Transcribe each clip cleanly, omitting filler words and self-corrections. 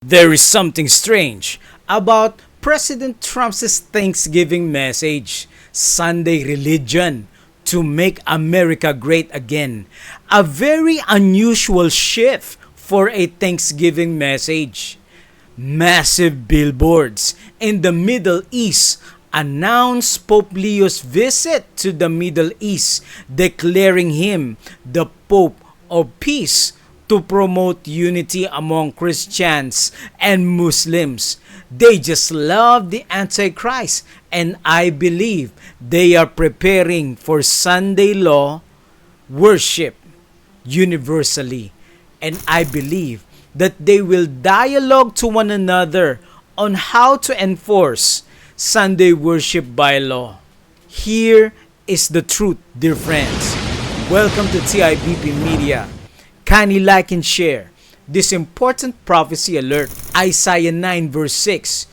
There is something strange about President Trump's Thanksgiving message, Sunday religion, to make America great again. A very unusual shift for a Thanksgiving message. Massive billboards in the Middle East announce Pope Leo's visit to the Middle East, declaring him the Pope of Peace to promote unity among Christians and Muslims. They just love the Antichrist, and I believe they are preparing for Sunday law worship universally. And I believe that they will dialogue to one another on how to enforce Sunday worship by law. Here is the truth, dear friends. Welcome to TIBP Media. Kindly like and share this important prophecy alert. Isaiah 9 verse 6.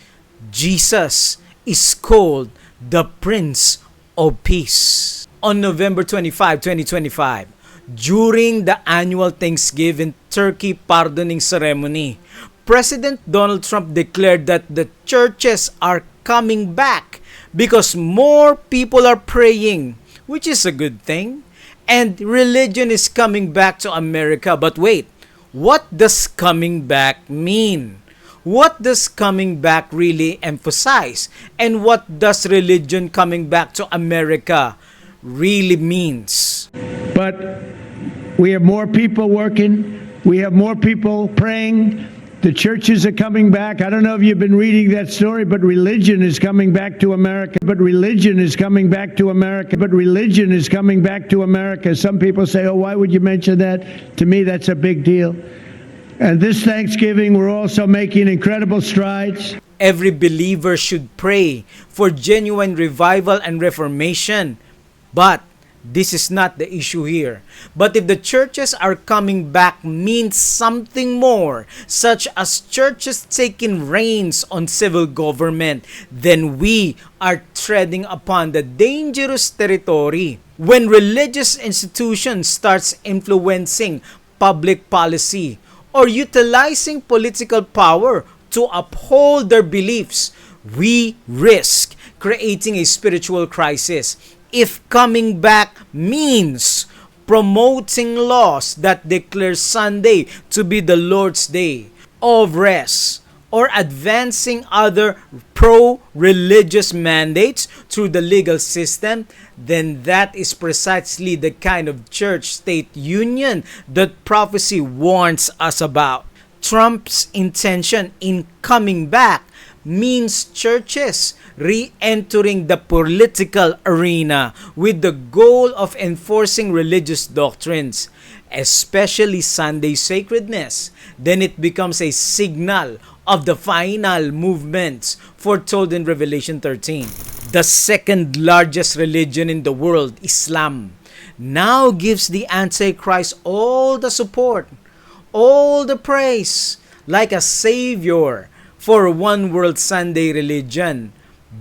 Jesus is called the Prince of Peace. On November 25, 2025, during the annual Thanksgiving turkey pardoning ceremony, President Donald Trump declared that the churches are coming back because more people are praying, which is a good thing. And religion is coming back to America. But wait, what does coming back mean? What does coming back really emphasize? And what does religion coming back to America really means? But we have more people working. We have more people praying. The churches are coming back. I don't know if you've been reading that story, but religion is coming back to America. But religion is coming back to America. But religion is coming back to America. Some people say, oh, why would you mention that? To me, that's a big deal. And this Thanksgiving, we're also making incredible strides. Every believer should pray for genuine revival and reformation. But this is not the issue here. But if the churches are coming back means something more, such as churches taking reins on civil government, then we are treading upon the dangerous territory. When religious institutions starts influencing public policy or utilizing political power to uphold their beliefs, we risk creating a spiritual crisis. If coming back means promoting laws that declare Sunday to be the Lord's Day of rest, or advancing other pro-religious mandates through the legal system, then that is precisely the kind of church-state union that prophecy warns us about. Trump's intention in coming back means churches re-entering the political arena with the goal of enforcing religious doctrines, especially Sunday sacredness. Then it becomes a signal of the final movements foretold in Revelation 13. The second largest religion in the world, Islam, now gives the Antichrist all the support, all the praise, like a savior for one world Sunday religion.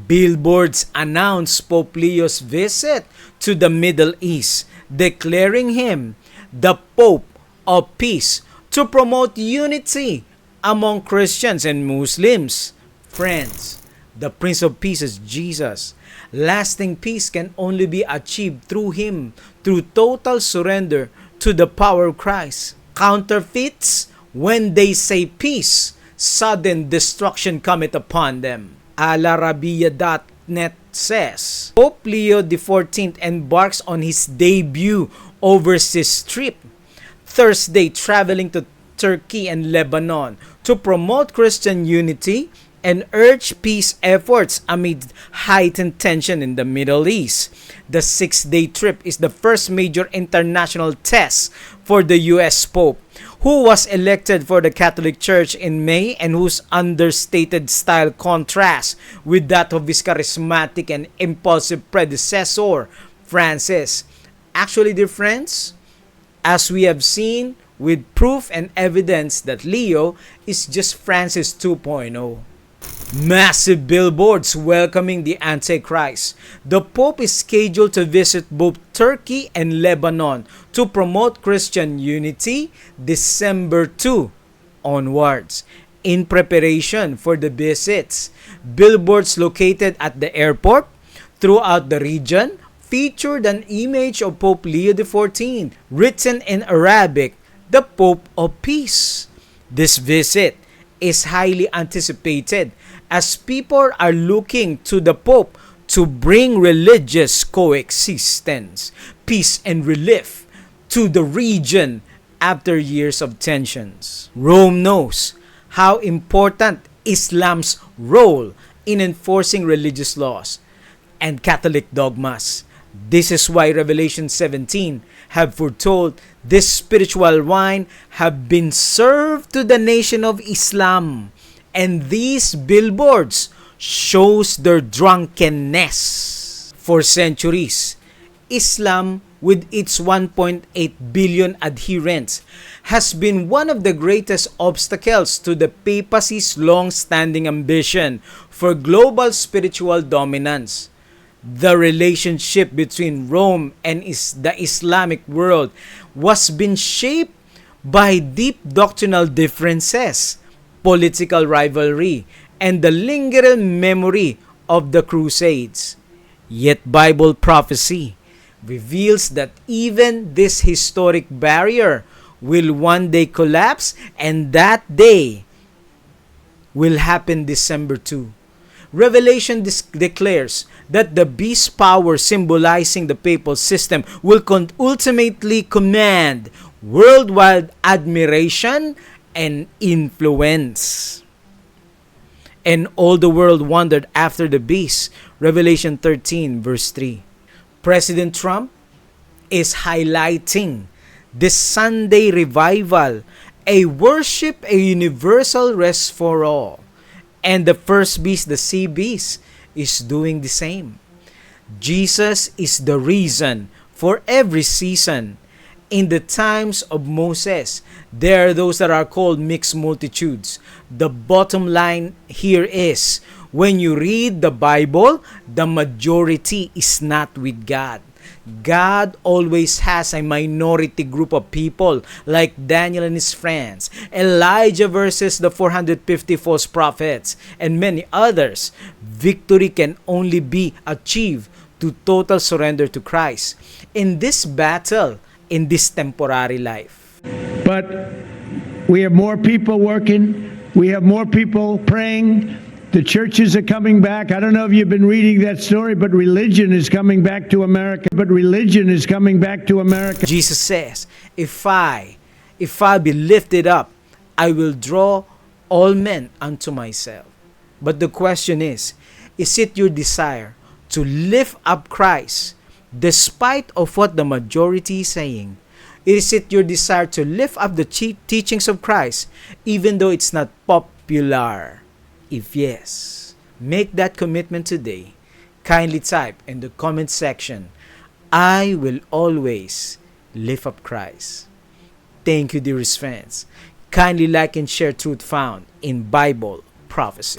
Billboards announce Pope Leo's visit to the Middle East, declaring him the Pope of Peace to promote unity among Christians and Muslims. Friends, the Prince of Peace is Jesus. Lasting peace can only be achieved through him, through total surrender to the power of Christ. Counterfeits, when they say peace, sudden destruction cometh upon them. Alarabia.net says, Pope Leo XIV embarks on his debut overseas trip, Thursday, traveling to Turkey and Lebanon to promote Christian unity and urge peace efforts amid heightened tension in the Middle East. The 6-day trip is the first major international test for the U.S. Pope, who was elected for the Catholic Church in May and whose understated style contrasts with that of his charismatic and impulsive predecessor, Francis. Actually, dear friends, as we have seen with proof and evidence that Leo is just Francis 2.0. Massive billboards welcoming the Antichrist. The Pope is scheduled to visit both Turkey and Lebanon to promote Christian unity December 2 onwards. In preparation for the visits, billboards located at the airport throughout the region featured an image of Pope Leo XIV written in Arabic, the Pope of Peace. This visit is highly anticipated as people are looking to the Pope to bring religious coexistence, peace and relief to the region after years of tensions. Rome knows how important Islam's role in enforcing religious laws and Catholic dogmas. This is why Revelation 17 have foretold this spiritual wine have been served to the nation of Islam, and these billboards shows their drunkenness. For centuries, Islam, with its 1.8 billion adherents, has been one of the greatest obstacles to the papacy's long-standing ambition for global spiritual dominance. The relationship between Rome and the Islamic world was been shaped by deep doctrinal differences, political rivalry, and the lingering memory of the Crusades. Yet Bible prophecy reveals that even this historic barrier will one day collapse, and that day will happen December 2. Revelation declares that the beast power symbolizing the papal system will ultimately command worldwide admiration and influence. And all the world wondered after the beast. Revelation 13 verse 3. President Trump is highlighting this Sunday revival, a worship, a universal rest for all. And the first beast, the sea beast, is doing the same. Jesus is the reason for every season. In the times of Moses, there are those that are called mixed multitudes. The bottom line here is, when you read the Bible, the majority is not with God. God always has a minority group of people like Daniel and his friends, Elijah versus the 450 false prophets, and many others. Victory can only be achieved to total surrender to Christ in this battle, in this temporary life. But we have more people working. We have more people praying. The churches are coming back. I don't know if you've been reading that story, but religion is coming back to America. Jesus says, if I be lifted up, I will draw all men unto myself. But the question is it your desire to lift up Christ despite of what the majority is saying? Is it your desire to lift up the teachings of Christ even though it's not popular? If yes, make that commitment today. Kindly type in the comment section, I will always lift up Christ. Thank you, dearest friends. Kindly like and share truth found in Bible prophecy.